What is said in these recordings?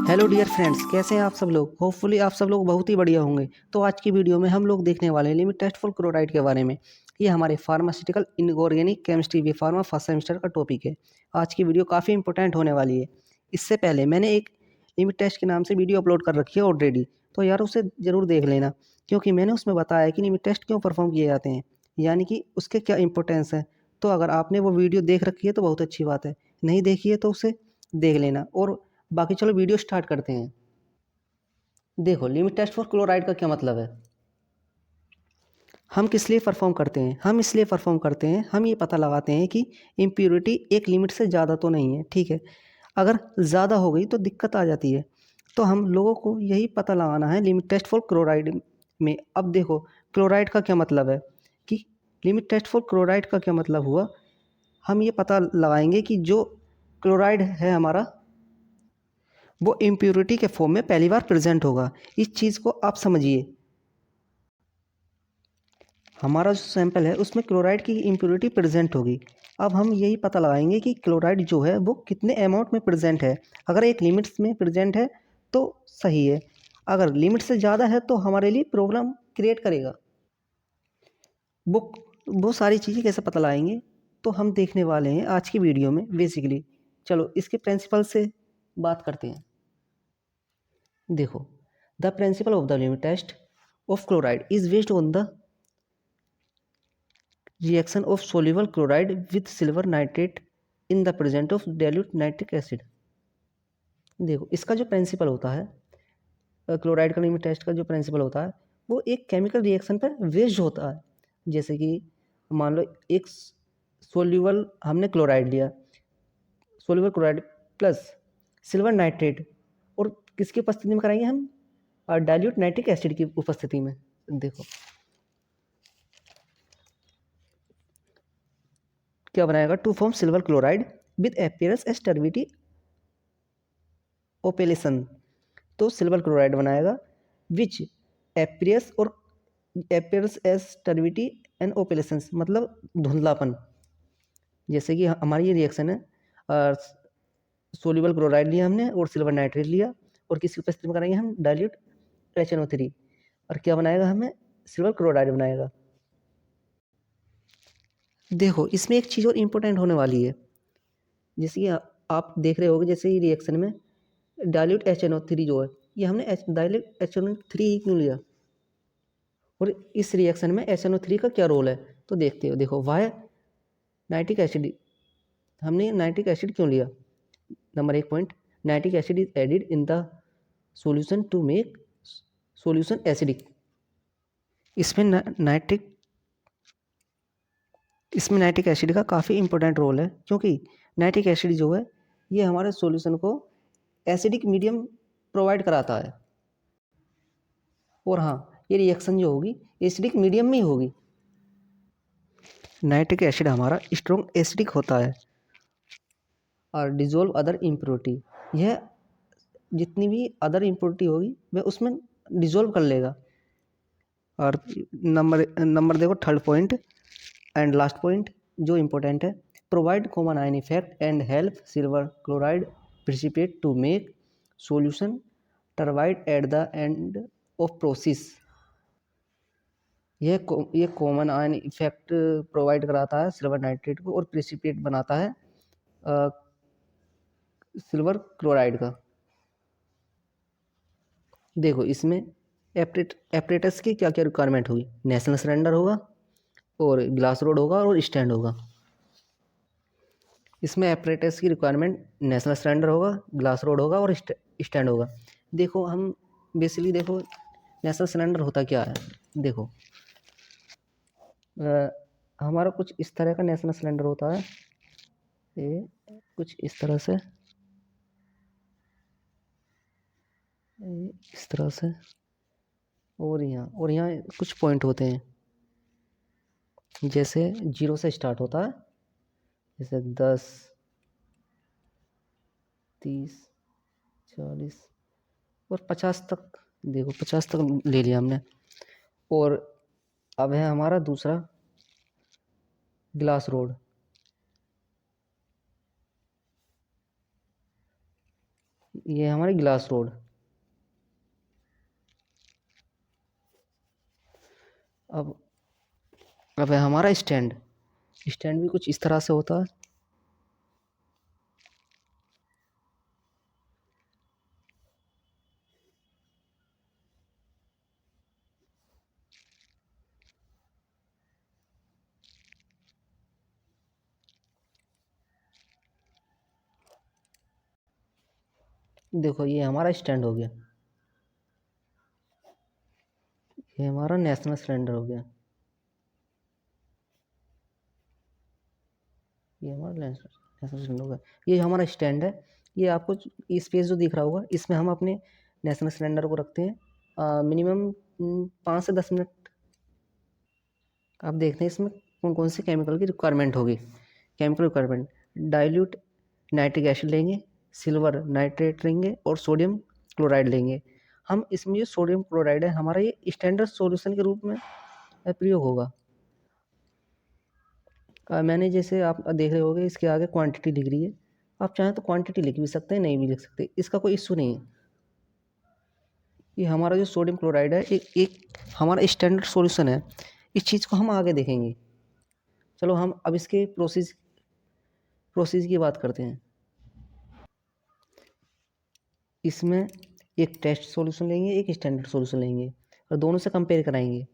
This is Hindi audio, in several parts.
हेलो डियर फ्रेंड्स, कैसे हैं आप सब लोग। होपफुली आप सब लोग बहुत ही बढ़िया होंगे। तो आज की वीडियो में हम लोग देखने वाले हैं लिमिट टेस्ट फॉर क्लोराइड के बारे में। ये हमारे pharmaceutical inorganic chemistry B pharma first semester का टॉपिक है। आज की वीडियो काफ़ी इंपॉर्टेंट होने वाली है। इससे पहले मैंने एक लिमिट टेस्ट के नाम से वीडियो अपलोड कर रखी है ऑलरेडी, तो यार उसे ज़रूर देख लेना, क्योंकि मैंने उसमें बताया कि लिमिट टेस्ट क्यों परफॉर्म किए जाते हैं, यानी कि उसके क्या इंपॉर्टेंस है। तो अगर आपने वो वीडियो देख रखी है तो बहुत अच्छी बात है, नहीं देखी है तो उसे देख लेना। और बाकी चलो वीडियो स्टार्ट करते हैं। देखो, लिमिट टेस्ट फॉर क्लोराइड का क्या मतलब है। हम किस लिए परफॉर्म करते हैं? हम इसलिए परफॉर्म करते हैं, हम ये पता लगाते हैं कि इम्प्योरिटी एक लिमिट से ज़्यादा तो नहीं है, ठीक है। अगर ज़्यादा हो गई तो दिक्कत आ जाती है। तो हम लोगों को यही पता लगाना है लिमिट टेस्ट फॉर क्लोराइड में। अब देखो, क्लोराइड का क्या मतलब है कि लिमिट टेस्ट फॉर क्लोराइड का क्या मतलब हुआ। हम ये पता लगाएंगे कि जो क्लोराइड है हमारा, वो इम्प्योरिटी के फॉर्म में पहली बार प्रेजेंट होगा। इस चीज़ को आप समझिए। हमारा जो सैंपल है उसमें क्लोराइड की इम्प्योरिटी प्रेजेंट होगी। अब हम यही पता लगाएंगे कि क्लोराइड जो है वो कितने अमाउंट में प्रेजेंट है। अगर एक लिमिट्स में प्रेजेंट है तो सही है, अगर लिमिट से ज़्यादा है तो हमारे लिए प्रॉब्लम क्रिएट करेगा। वो वो सारी चीज़ें कैसे पता लगाएंगे, तो हम देखने वाले हैं आज की वीडियो में बेसिकली। चलो इसके प्रिंसिपल से बात करते हैं। देखो, the principle of the limit test of chloride is based on the reaction of soluble chloride with silver nitrate in the presence of dilute nitric acid। देखो, इसका जो प्रिंसिपल होता है, क्लोराइड का लिमिट टेस्ट का जो प्रिंसिपल होता है, वो एक केमिकल रिएक्शन पर बेस्ड होता है। जैसे कि मान लो एक सोल्यूबल हमने क्लोराइड लिया, soluble chloride plus silver nitrate, और किसकी उपस्थिति में कराएंगे हम? डाइल्यूट नाइट्रिक एसिड की उपस्थिति में। देखो क्या बनाएगा, to form silver chloride with appearance as turbidity opalescence. तो सिल्वर क्लोराइड बनाएगा विच एपियर्स और appears as turbidity and opalescences, मतलब धुंधलापन। जैसे कि हमारी ये रिएक्शन है, सोल्यूबल क्लोराइड लिया हमने और सिल्वर नाइट्रेट लिया, और किसकी उपस्थिति में कराएंगे हम? डाइल्यूट HNO3, और क्या बनाएगा हमें? सिल्वर क्लोराइड बनाएगा। देखो, इसमें एक चीज़ और इम्पोर्टेंट होने वाली है। जैसे कि आप देख रहे होगे, जैसे ही रिएक्शन में डाइल्यूट HNO3 जो है, ये हमने डाइल्यूट HNO3 ही क्यों लिया, और इस रिएक्शन में HNO3 का क्या रोल है, तो देखते हो। देखो, वाई नाइट्रिक एसिड, हमने नाइट्रिक एसिड क्यों लिया? Number 1 point, nitric acid is added in the solution to make solution acidic. इसमें नाइट्रिक इसमें नाइट्रिक एसिड का काफ़ी इंपॉर्टेंट रोल है, क्योंकि नाइट्रिक एसिड जो है ये हमारे सॉल्यूशन को एसिडिक मीडियम प्रोवाइड कराता है। और हाँ, ये रिएक्शन जो होगी एसिडिक मीडियम में ही होगी। नाइट्रिक एसिड हमारा स्ट्रॉन्ग एसिडिक होता है और डिजोल्व अदर इम्प्योरिटी। यह जितनी भी अदर इम्प्योरिटी होगी वह उसमें डिजोल्व कर लेगा। और नंबर नंबर देखो, 3rd point and last point जो इम्पोर्टेंट है, provide common ion effect and help silver chloride precipitate to make solution turbid at the end of process. ये कॉमन आयन इफेक्ट प्रोवाइड कराता है सिल्वर नाइट्रेट को और प्रिसिपिएट बनाता है सिल्वर क्लोराइड का। देखो, इसमें एपरेटस की क्या क्या रिक्वायरमेंट होगी? नेशनल सिलेंडर होगा, और ग्लास रोड होगा, और स्टैंड होगा। इसमें एपरेटस की रिक्वायरमेंट नेशनल सिलेंडर होगा, ग्लास रोड होगा, और स्टैंड होगा। देखो, हम बेसिकली देखो नेशनल सिलेंडर होता क्या है। देखो, हमारा कुछ इस तरह का नेशनल सिलेंडर होता है, ये कुछ इस तरह से, ये इस तरह से, और यहाँ कुछ पॉइंट होते हैं। जैसे 0 से स्टार्ट होता है, जैसे 10, 30, 40 और 50 तक। देखो, 50 तक ले लिया हमने। और अब है हमारा दूसरा ग्लास रोड। ये हमारी ग्लास रोड। अब अब है हमारा स्टैंड। स्टैंड भी कुछ इस तरह से होता है। देखो ये हमारा स्टैंड हो गया, ये हमारा नेशनल सिलेंडर हो गया, ये हमारा नेशनल सिलेंडर होगा। ये हमारा स्टैंड है। ये आपको स्पेस जो दिख रहा होगा, इसमें हम अपने नेशनल सिलेंडर को रखते हैं मिनिमम 5 से 10 मिनट। आप देखते हैं इसमें कौन कौन से केमिकल की रिक्वायरमेंट होगी। Chemical requirement, dilute nitric acid लेंगे, सिल्वर नाइट्रेट लेंगे और सोडियम क्लोराइड लेंगे। हम इसमें जो सोडियम क्लोराइड है हमारा ये स्टैंडर्ड सॉल्यूशन के रूप में प्रयोग होगा। मैंने जैसे आप देख रहे होंगे इसके आगे क्वांटिटी लिख रही है। आप चाहें तो क्वांटिटी लिख भी सकते हैं, नहीं भी लिख सकते, इसका कोई इशू नहीं है। ये हमारा जो सोडियम क्लोराइड है एक हमारा स्टैंडर्ड सॉल्यूशन है। इस चीज़ को हम आगे देखेंगे। चलो हम अब इसके प्रोसेस की बात करते हैं। इसमें एक टेस्ट सॉल्यूशन लेंगे, एक स्टैंडर्ड सॉल्यूशन लेंगे और दोनों से कंपेयर कराएंगे।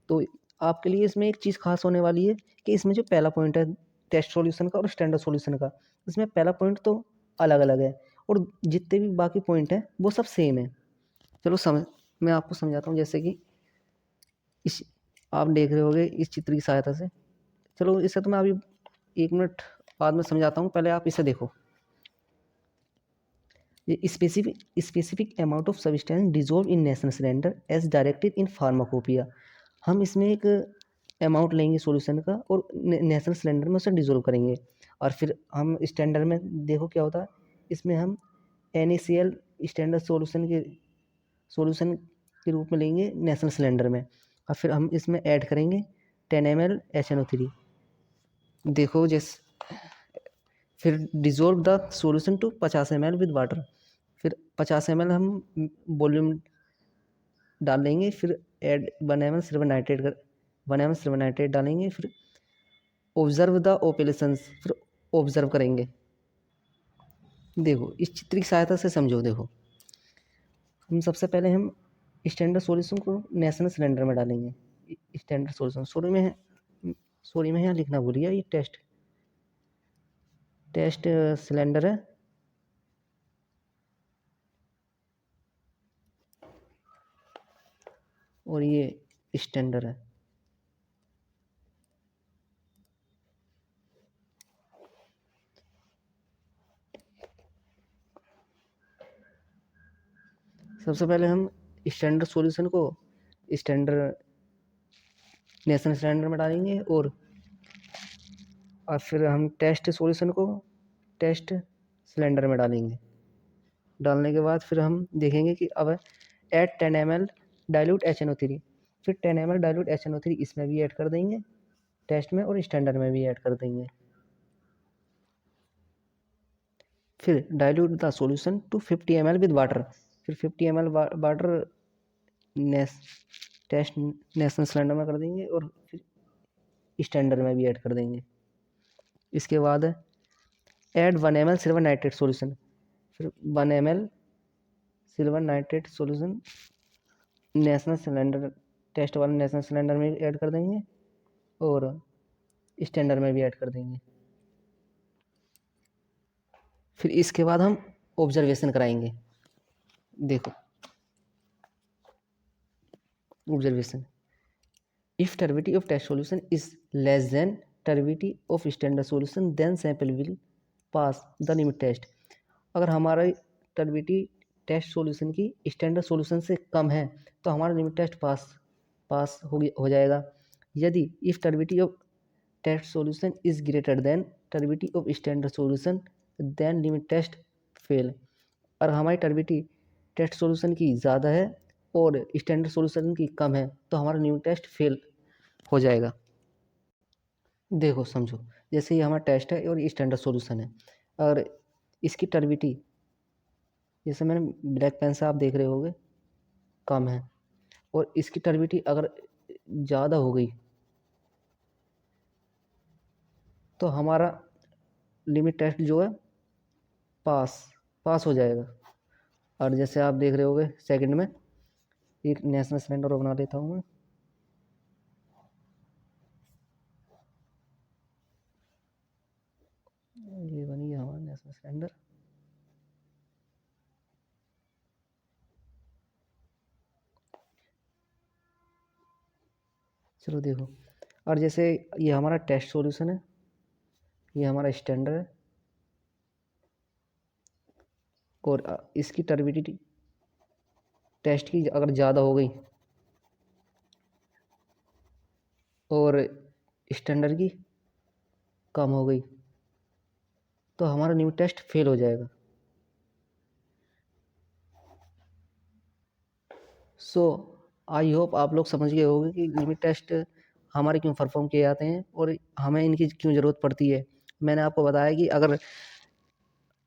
तो आपके लिए इसमें एक चीज़ खास होने वाली है कि इसमें जो पहला पॉइंट है टेस्ट सॉल्यूशन का और स्टैंडर्ड सॉल्यूशन का, इसमें पहला पॉइंट तो अलग अलग है और जितने भी बाकी पॉइंट हैं वो सब सेम है। चलो मैं आपको समझाता हूँ। जैसे कि इस आप देख रहे होगे इस चित्र की सहायता से। चलो इसे तो मैं अभी 1 मिनट बाद में समझाता हूँ, पहले आप इसे देखो। ये specific amount of substance dissolve in national cylinder as directed in pharmacopoeia. हम इसमें एक अमाउंट लेंगे सॉल्यूशन का और नेशनल सिलेंडर में उसे डिजोल्व करेंगे और फिर हम स्टैंडर्ड में देखो क्या होता है। इसमें हम NaCl स्टैंडर्ड सॉल्यूशन के रूप में लेंगे नेशनल सिलेंडर में और फिर हम इसमें ऐड करेंगे 10 ml HNO3। देखो जैसे फिर dissolve the solution to 50 ml with water. फिर 50 ml हम वॉल्यूम डाल देंगे, फिर add 1 ml silver nitrate 1 ml silver nitrate डालेंगे, फिर ऑब्जर्व द ऑपरेशंस, फिर ऑब्जर्व करेंगे। देखो इस चित्र की सहायता से समझो। देखो हम सबसे पहले हम स्टैंडर्ड सॉल्यूशन को नेशनल सिलेंडर में डालेंगे। स्टैंडर्ड सॉल्यूशन सॉरी मैं यहाँ लिखना भूल गया। ये टेस्ट सिलेंडर है और ये स्टैंडर्ड है। सबसे पहले हम स्टैंडर्ड सॉल्यूशन को स्टैंडर्ड नेशनल सिलेंडर में डालेंगे और फिर हम टेस्ट सॉल्यूशन को टेस्ट सिलेंडर में डालेंगे। डालने के बाद फिर हम देखेंगे कि अब ऐड 10 ml डाइल्यूट HNO3। फिर 10 ml डाइल्यूट HNO3 इसमें भी ऐड कर देंगे, टेस्ट में और स्टैंडर्ड में भी ऐड कर देंगे। फिर dilute the solution to 50 ml with water. फिर 50 ml water test national cylinder में कर देंगे और फिर स्टैंडर्ड में भी ऐड कर देंगे। इसके बाद add 1 ml silver nitrate solution. फिर 1 ml silver nitrate solution national cylinder test वाले नेशनल सिलेंडर में ऐड कर देंगे और स्टैंडर्ड में भी ऐड कर देंगे। फिर इसके बाद हम ऑब्जर्वेशन कराएंगे। देखो observation, if turbidity of test solution is less than turbidity of standard solution then sample will pass the limit test। अगर हमारा turbidity टेस्ट सॉल्यूशन की स्टैंडर्ड सॉल्यूशन से कम है तो हमारा लिमिट टेस्ट पास हो जाएगा। यदि if turbidity of test solution is greater than turbidity of standard solution then limit test fail. और हमारी turbidity टेस्ट सॉल्यूशन की ज़्यादा है और स्टैंडर्ड सॉल्यूशन की कम है तो हमारा न्यू टेस्ट फेल हो जाएगा। देखो समझो, जैसे ये हमारा टेस्ट है और ये स्टैंडर्ड सॉल्यूशन है और इसकी टर्बिटी जैसे मैंने ब्लैक पेन से आप देख रहे होगे कम है, और इसकी टर्बिडिटी अगर ज़्यादा हो गई तो हमारा लिमिट टेस्ट जो है पास पास हो जाएगा। और जैसे आप देख रहे होगे सेकंड में एक नेशनल सिलेंडर बना लेता हूँ मैं। ये बनी है हमारा नेशनल सिलेंडर। चलो देखो, और जैसे ये हमारा टेस्ट सॉल्यूशन है, ये हमारा स्टैंडर्ड है, और इसकी टर्बिडिटी टेस्ट की अगर ज़्यादा हो गई और स्टैंडर्ड की कम हो गई तो हमारा न्यू टेस्ट फेल हो जाएगा। सो आई होप आप लोग समझ गए होंगे कि लिमिट टेस्ट हमारे क्यों परफॉर्म किए जाते हैं और हमें इनकी क्यों ज़रूरत पड़ती है। मैंने आपको बताया कि अगर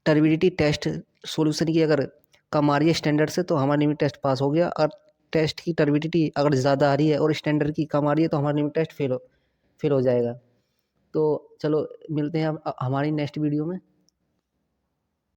टर्बिडिटी टेस्ट सॉल्यूशन की अगर कम आ रही है स्टैंडर्ड से तो हमारा लिमिट टेस्ट पास हो गया, और टेस्ट की टर्बिडिटी अगर ज़्यादा आ रही है और स्टैंडर्ड की कम आ रही है तो हमारा लिमिट टेस्ट फेल हो जाएगा। तो चलो मिलते हैं अब हमारी नेक्स्ट वीडियो में।